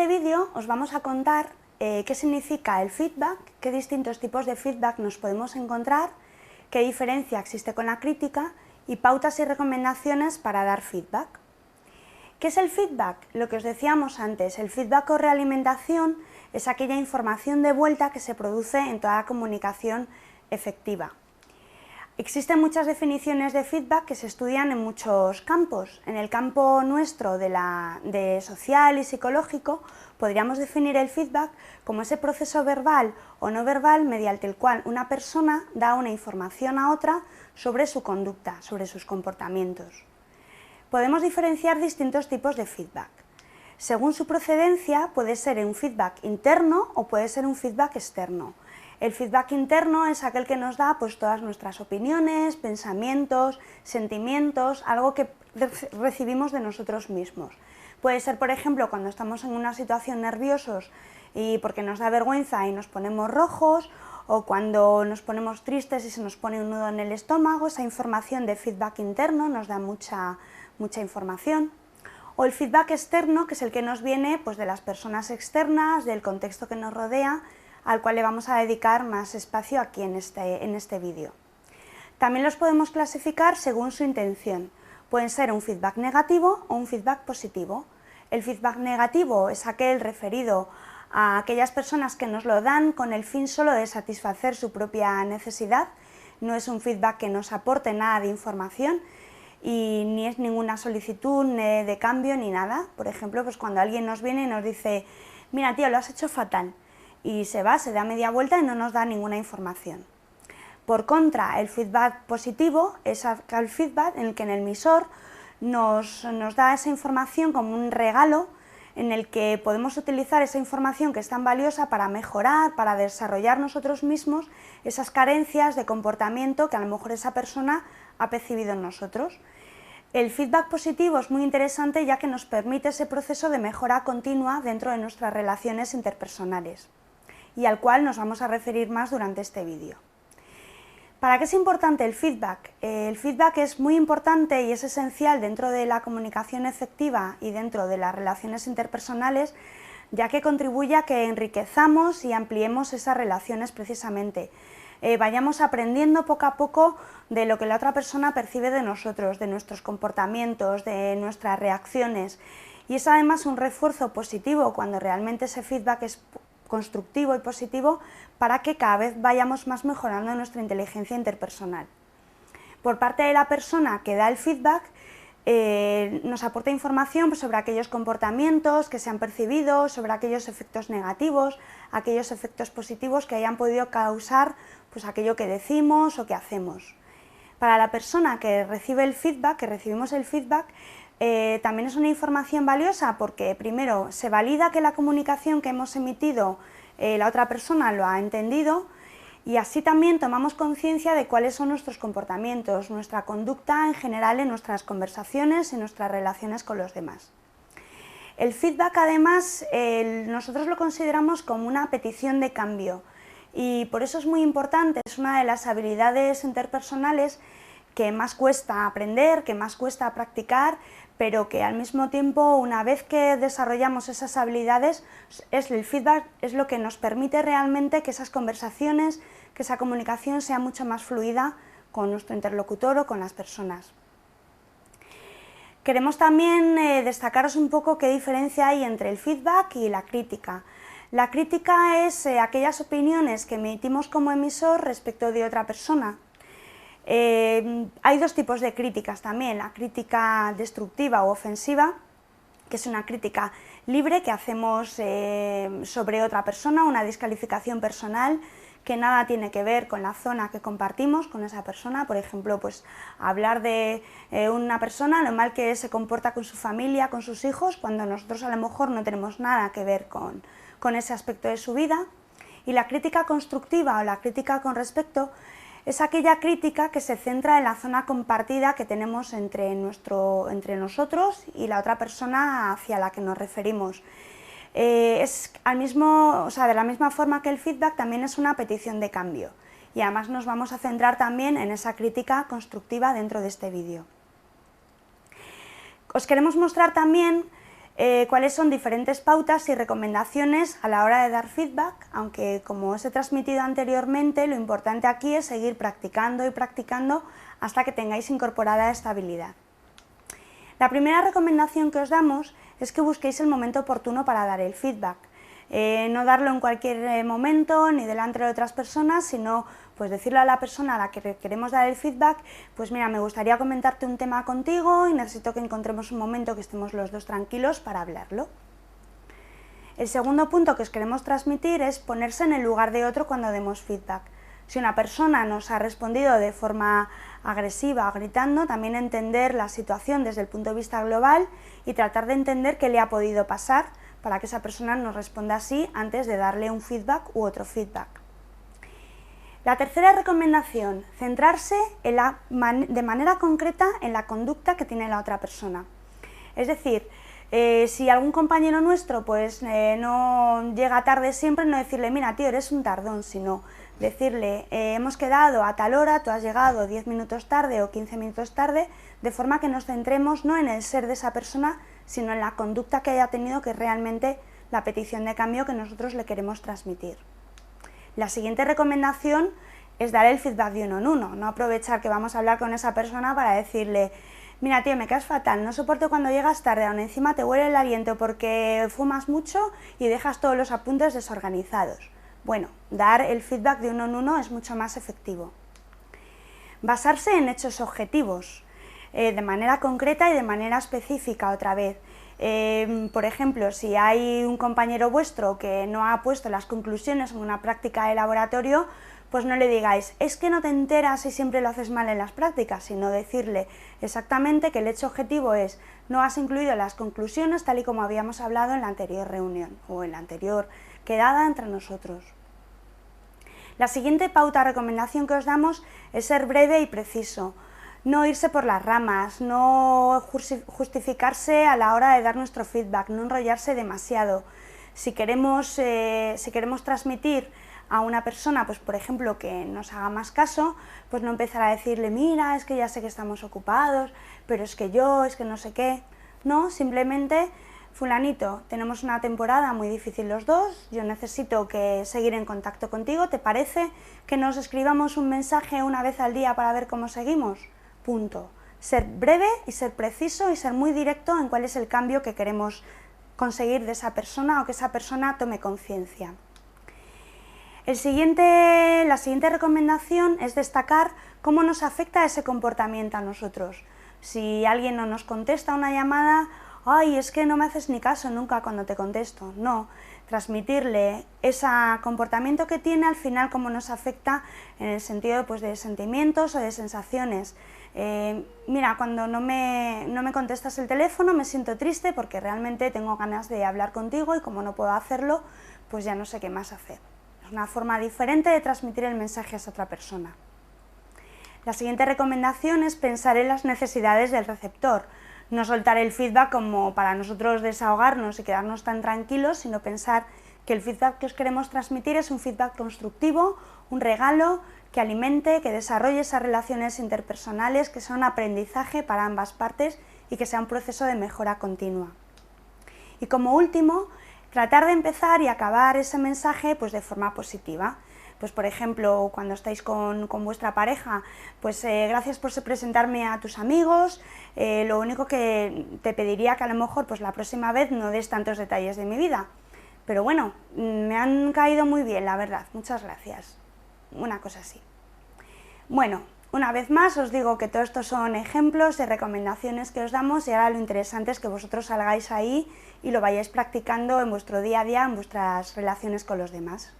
este vídeo os vamos a contar qué significa el feedback, qué distintos tipos de feedback nos podemos encontrar, qué diferencia existe con la crítica y pautas y recomendaciones para dar feedback. ¿Qué es el feedback? Lo que os decíamos antes, el feedback o realimentación es aquella información de vuelta que se produce en toda la comunicación efectiva. Existen muchas definiciones de feedback que se estudian en muchos campos. En el campo nuestro de social y psicológico podríamos definir el feedback como ese proceso verbal o no verbal mediante el cual una persona da una información a otra sobre su conducta, sobre sus comportamientos. Podemos diferenciar distintos tipos de feedback. Según su procedencia puede ser un feedback interno o puede ser un feedback externo. El feedback interno es aquel que nos da todas nuestras opiniones, pensamientos, sentimientos, algo que recibimos de nosotros mismos. Puede ser, por ejemplo, cuando estamos en una situación nerviosos y porque nos da vergüenza y nos ponemos rojos, o cuando nos ponemos tristes y se nos pone un nudo en el estómago, esa información de feedback interno nos da mucha información. O el feedback externo, que es el que nos viene de las personas externas, del contexto que nos rodea, al cual le vamos a dedicar más espacio aquí en este vídeo. También los podemos clasificar según su intención. Pueden ser un feedback negativo o un feedback positivo. El feedback negativo es aquel referido a aquellas personas que nos lo dan con el fin solo de satisfacer su propia necesidad. No es un feedback que nos aporte nada de información y ni es ninguna solicitud de cambio ni nada. Por ejemplo, cuando alguien nos viene y nos dice: mira tío, lo has hecho fatal, y se va, se da media vuelta y no nos da ninguna información. Por contra, el feedback positivo es el feedback en el que el emisor nos da esa información como un regalo, en el que podemos utilizar esa información que es tan valiosa para mejorar, para desarrollar nosotros mismos esas carencias de comportamiento que a lo mejor esa persona ha percibido en nosotros. El feedback positivo es muy interesante ya que nos permite ese proceso de mejora continua dentro de nuestras relaciones interpersonales, y al cual nos vamos a referir más durante este vídeo. ¿Para qué es importante el feedback? El feedback es muy importante y es esencial dentro de la comunicación efectiva y dentro de las relaciones interpersonales, ya que contribuye a que enriquezamos y ampliemos esas relaciones precisamente. Vayamos aprendiendo poco a poco de lo que la otra persona percibe de nosotros, de nuestros comportamientos, de nuestras reacciones, y es además un refuerzo positivo cuando realmente ese feedback es constructivo y positivo para que cada vez vayamos más mejorando nuestra inteligencia interpersonal. Por parte de la persona que da el feedback, nos aporta información sobre aquellos comportamientos que se han percibido, sobre aquellos efectos negativos, aquellos efectos positivos que hayan podido causar aquello que decimos o que hacemos. Para la persona que recibe el feedback, que recibimos el feedback, también es una información valiosa porque primero se valida que la comunicación que hemos emitido la otra persona lo ha entendido, y así también tomamos conciencia de cuáles son nuestros comportamientos, nuestra conducta en general en nuestras conversaciones y nuestras relaciones con los demás. El feedback además nosotros lo consideramos como una petición de cambio, y por eso es muy importante, es una de las habilidades interpersonales que más cuesta aprender, que más cuesta practicar, pero que al mismo tiempo, una vez que desarrollamos esas habilidades, el feedback es lo que nos permite realmente que esas conversaciones, que esa comunicación sea mucho más fluida con nuestro interlocutor o con las personas. Queremos también destacaros un poco qué diferencia hay entre el feedback y la crítica. La crítica es aquellas opiniones que emitimos como emisor respecto de otra persona. Hay dos tipos de críticas también: la crítica destructiva o ofensiva, que es una crítica libre que hacemos sobre otra persona, una descalificación personal que nada tiene que ver con la zona que compartimos con esa persona. Por ejemplo, hablar de una persona, lo mal que se comporta con su familia, con sus hijos, cuando nosotros a lo mejor no tenemos nada que ver con ese aspecto de su vida. Y la crítica constructiva o la crítica con respecto es aquella crítica que se centra en la zona compartida que tenemos entre nosotros y la otra persona hacia la que nos referimos. De la misma forma que el feedback, también es una petición de cambio, y además nos vamos a centrar también en esa crítica constructiva dentro de este vídeo. Os queremos mostrar también cuáles son diferentes pautas y recomendaciones a la hora de dar feedback, aunque como os he transmitido anteriormente, lo importante aquí es seguir practicando y practicando hasta que tengáis incorporada esta habilidad. La primera recomendación que os damos es que busquéis el momento oportuno para dar el feedback. No darlo en cualquier momento ni delante de otras personas, sino pues decirle a la persona a la que queremos dar el feedback, pues mira, me gustaría comentarte un tema contigo y necesito que encontremos un momento que estemos los dos tranquilos para hablarlo. El segundo punto que os queremos transmitir es ponerse en el lugar de otro cuando demos feedback. Si una persona nos ha respondido de forma agresiva o gritando, también entender la situación desde el punto de vista global y tratar de entender qué le ha podido pasar para que esa persona nos responda así antes de darle un feedback u otro feedback. La tercera recomendación, centrarse de manera concreta en la conducta que tiene la otra persona. Es decir, si algún compañero nuestro pues, no llega tarde siempre, no decirle, mira tío, eres un tardón, sino decirle, hemos quedado a tal hora, tú has llegado 10 minutos tarde o 15 minutos tarde, de forma que nos centremos no en el ser de esa persona, sino en la conducta que haya tenido, que es realmente la petición de cambio que nosotros le queremos transmitir. La siguiente recomendación es dar el feedback de uno en uno, no aprovechar que vamos a hablar con esa persona para decirle, mira tío, me caes fatal, no soporto cuando llegas tarde, aún encima te huele el aliento porque fumas mucho y dejas todos los apuntes desorganizados. Bueno, dar el feedback de uno en uno es mucho más efectivo. Basarse en hechos objetivos, de manera concreta y de manera específica otra vez. Por ejemplo, si hay un compañero vuestro que no ha puesto las conclusiones en una práctica de laboratorio, pues no le digáis, es que no te enteras y siempre lo haces mal en las prácticas, sino decirle exactamente que el hecho objetivo es, no has incluido las conclusiones tal y como habíamos hablado en la anterior reunión o en la anterior quedada entre nosotros. La siguiente pauta o recomendación que os damos es ser breve y preciso. No irse por las ramas, no justificarse a la hora de dar nuestro feedback, no enrollarse demasiado. Si queremos transmitir a una persona, pues por ejemplo, que nos haga más caso, pues no empezar a decirle, mira, es que ya sé que estamos ocupados, pero es que no sé qué. No, simplemente, fulanito, tenemos una temporada muy difícil los dos, yo necesito seguir en contacto contigo, ¿te parece que nos escribamos un mensaje una vez al día para ver cómo seguimos? Punto. Ser breve y ser preciso y ser muy directo en cuál es el cambio que queremos conseguir de esa persona o que esa persona tome conciencia. La siguiente recomendación es destacar cómo nos afecta ese comportamiento a nosotros. Si alguien no nos contesta una llamada, ay, es que no me haces ni caso nunca cuando te contesto. No, transmitirle ese comportamiento que tiene al final cómo nos afecta en el sentido pues, de sentimientos o de sensaciones. Mira, cuando no me contestas el teléfono me siento triste porque realmente tengo ganas de hablar contigo y como no puedo hacerlo, pues ya no sé qué más hacer. Es una forma diferente de transmitir el mensaje a esa otra persona. La siguiente recomendación es pensar en las necesidades del receptor. No soltar el feedback como para nosotros desahogarnos y quedarnos tan tranquilos, sino pensar que el feedback que os queremos transmitir es un feedback constructivo, un regalo que alimente, que desarrolle esas relaciones interpersonales, que sea un aprendizaje para ambas partes y que sea un proceso de mejora continua. Y como último, tratar de empezar y acabar ese mensaje pues, de forma positiva. Pues por ejemplo, cuando estáis con vuestra pareja, pues gracias por presentarme a tus amigos, lo único que te pediría que a lo mejor pues la próxima vez no des tantos detalles de mi vida, pero bueno, me han caído muy bien, la verdad, muchas gracias, una cosa así. Bueno, una vez más os digo que todo esto son ejemplos de recomendaciones que os damos y ahora lo interesante es que vosotros salgáis ahí y lo vayáis practicando en vuestro día a día, en vuestras relaciones con los demás.